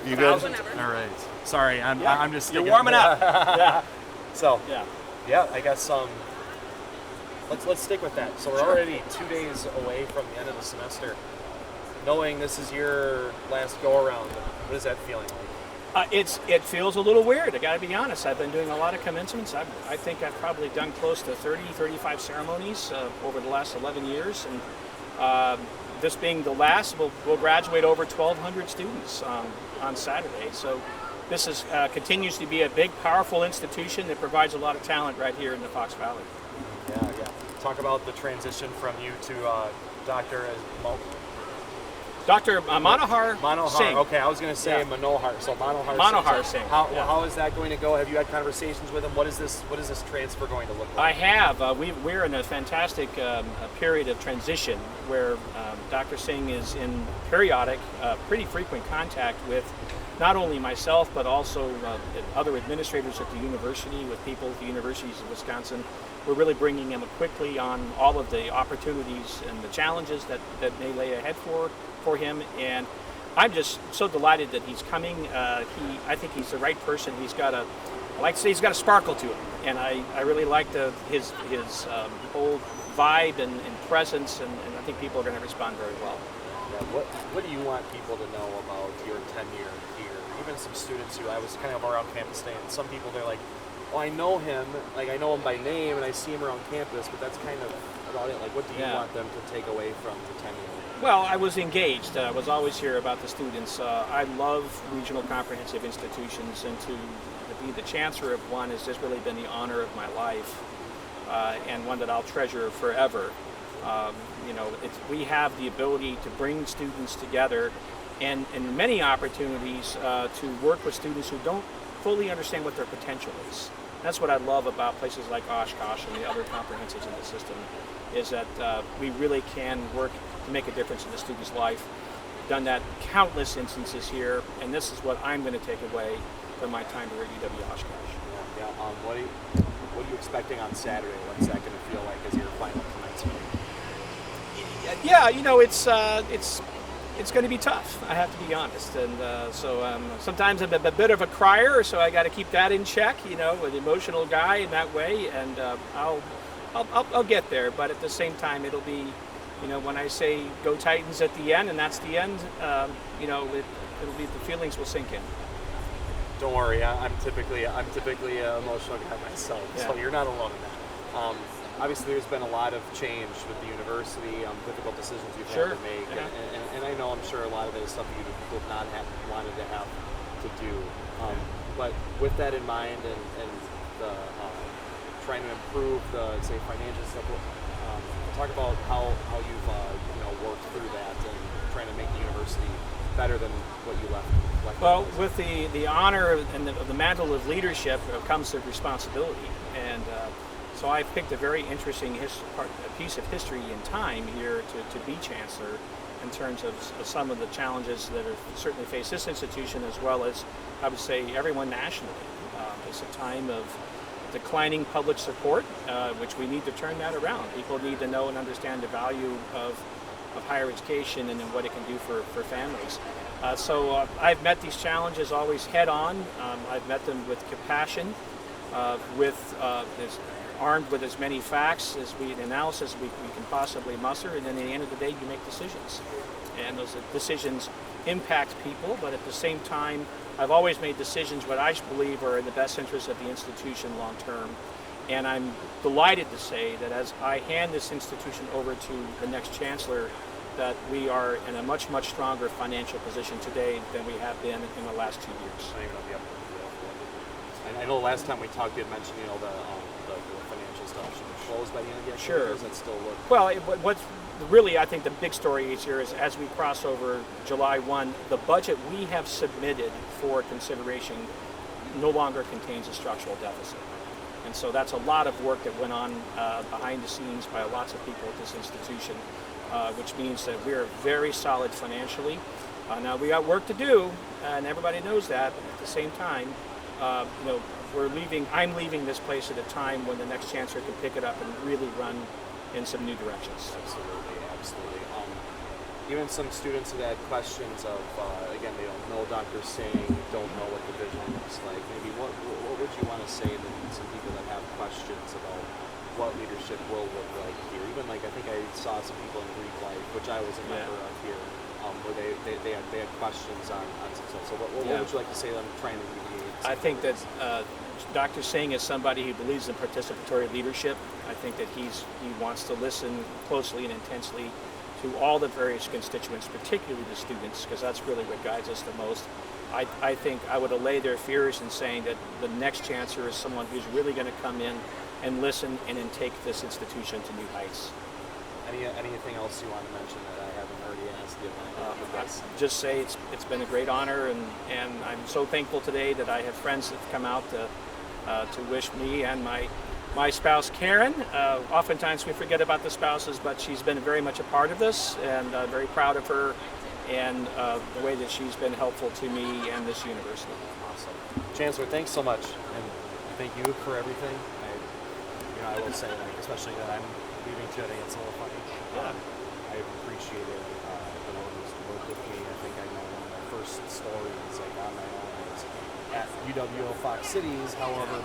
You good? Whenever. All right. Sorry, I'm just. You're warming up. Yeah. So Yeah. I guess let's stick with that. So we're already 2 days away from the end of the semester. Knowing this is your last go around, what is that feeling like? It feels a little weird. I got to be honest. I've been doing a lot of commencements. I think I've probably done close to 30, 35 ceremonies over the last 11 years, and this being the last, we'll graduate over 1,200 students on Saturday. So this is continues to be a big, powerful institution that provides a lot of talent right here in the Fox Valley. Yeah. Talk about the transition from you to Dr. Dr. Manohar Singh. Okay, I was going to say Manohar. So Manohar Singh. How is that going to go? Have you had conversations with him? What is this transfer going to look like? I have. We're in a fantastic period of transition where Dr. Singh is in periodic, pretty frequent contact with not only myself but also other administrators at the university, with people at the universities of Wisconsin. We're really bringing him quickly on all of the opportunities and the challenges that may lay ahead for him, and I'm just so delighted that he's coming. I think he's the right person. He's got I like to say he's got a sparkle to him, and I really like his whole vibe and presence, and I think people are going to respond very well. Yeah, what do you want people to know about your tenure here? Even some students who I was kind of around campus today, and some people they're like, "Well, I know him. Like I know him by name, and I see him around campus, but that's kind of about it." Like, what do you want them to take away from the tenure? Well, I was engaged. I was always here about the students. I love regional comprehensive institutions, and to be the chancellor of one has just really been the honor of my life, and one that I'll treasure forever. We have the ability to bring students together, and many opportunities to work with students who don't fully understand what their potential is. That's what I love about places like Oshkosh and the other comprehensives in the system, is that we really can work to make a difference in the student's life. Done that countless instances here, and this is what I'm going to take away from my time here at UW-Oshkosh. Yeah. What are you expecting on Saturday? What's that going to feel like as your final commencement? Yeah, it's going to be tough. I have to be honest, and so sometimes I'm a bit of a crier, so I got to keep that in check. An emotional guy in that way, and I'll get there. But at the same time, it'll be, when I say "Go Titans" at the end, and that's the end. It'll be, the feelings will sink in. Don't worry, I'm typically an emotional guy myself, so you're not alone in that. Obviously, there's been a lot of change with the university, difficult decisions you've had to make, and I know I'm sure a lot of it is something you would not have wanted to have to do. But with that in mind, and the trying to improve the financial stuff, talk about how you've worked through that and trying to make the university better than what you left. Well, with the honor and the mantle of leadership comes the responsibility, and so I picked a very interesting piece of history in time here to be chancellor, in terms of some of the challenges that have certainly faced this institution, as well as, I would say, everyone nationally. It's a time of declining public support, which we need to turn that around. People need to know and understand the value of higher education and what it can do for families. So I've met these challenges always head on. I've met them with compassion, armed with as many facts analysis we can possibly muster, and then at the end of the day you make decisions. And those decisions impact people, but at the same time I've always made decisions what I believe are in the best interest of the institution long term. And I'm delighted to say that as I hand this institution over to the next chancellor, that we are in a much, much stronger financial position today than we have been in the last 2 years. I know the last time we talked, you had mentioned, the financial stuff should be closed by the end of the year. Sure. Does that still look? Well, what's really, I think, the big story is here is as we cross over July 1, the budget we have submitted for consideration no longer contains a structural deficit. And so that's a lot of work that went on behind the scenes by lots of people at this institution, which means that we're very solid financially. Now we got work to do, and everybody knows that. But at the same time, I'm leaving this place at a time when the next chancellor can pick it up and really run in some new directions. Absolutely. even some students that had questions of, again, they don't know Dr. Singh, don't know what the vision looks like. Maybe what would you want to say to some people that have questions about what leadership will look like here? Even like, I think I saw some people in Greek life, which I was a member of here, where they had questions on some stuff. So what would you like to say that I'm trying to mediate? I think that Dr. Singh is somebody who believes in participatory leadership. I think that he wants to listen closely and intensely to all the various constituents, particularly the students, because that's really what guides us the most. I think I would allay their fears in saying that the next chancellor is someone who's really going to come in and listen and then take this institution to new heights. Anything else you want to mention that I haven't already asked you about? Just say it's been a great honor, and I'm so thankful today that I have friends that have come out to wish me and my spouse Karen. Oftentimes we forget about the spouses, but she's been very much a part of this, and very proud of her and the way that she's been helpful to me and this university. Awesome. Chancellor, thanks so much, and thank you for everything. I will say, like, especially that I'm leaving today, it's a little funny. I appreciated the willingness to work with me. I think I know one of my first stories, like on my own, was at UW-Oshkosh Cities. However,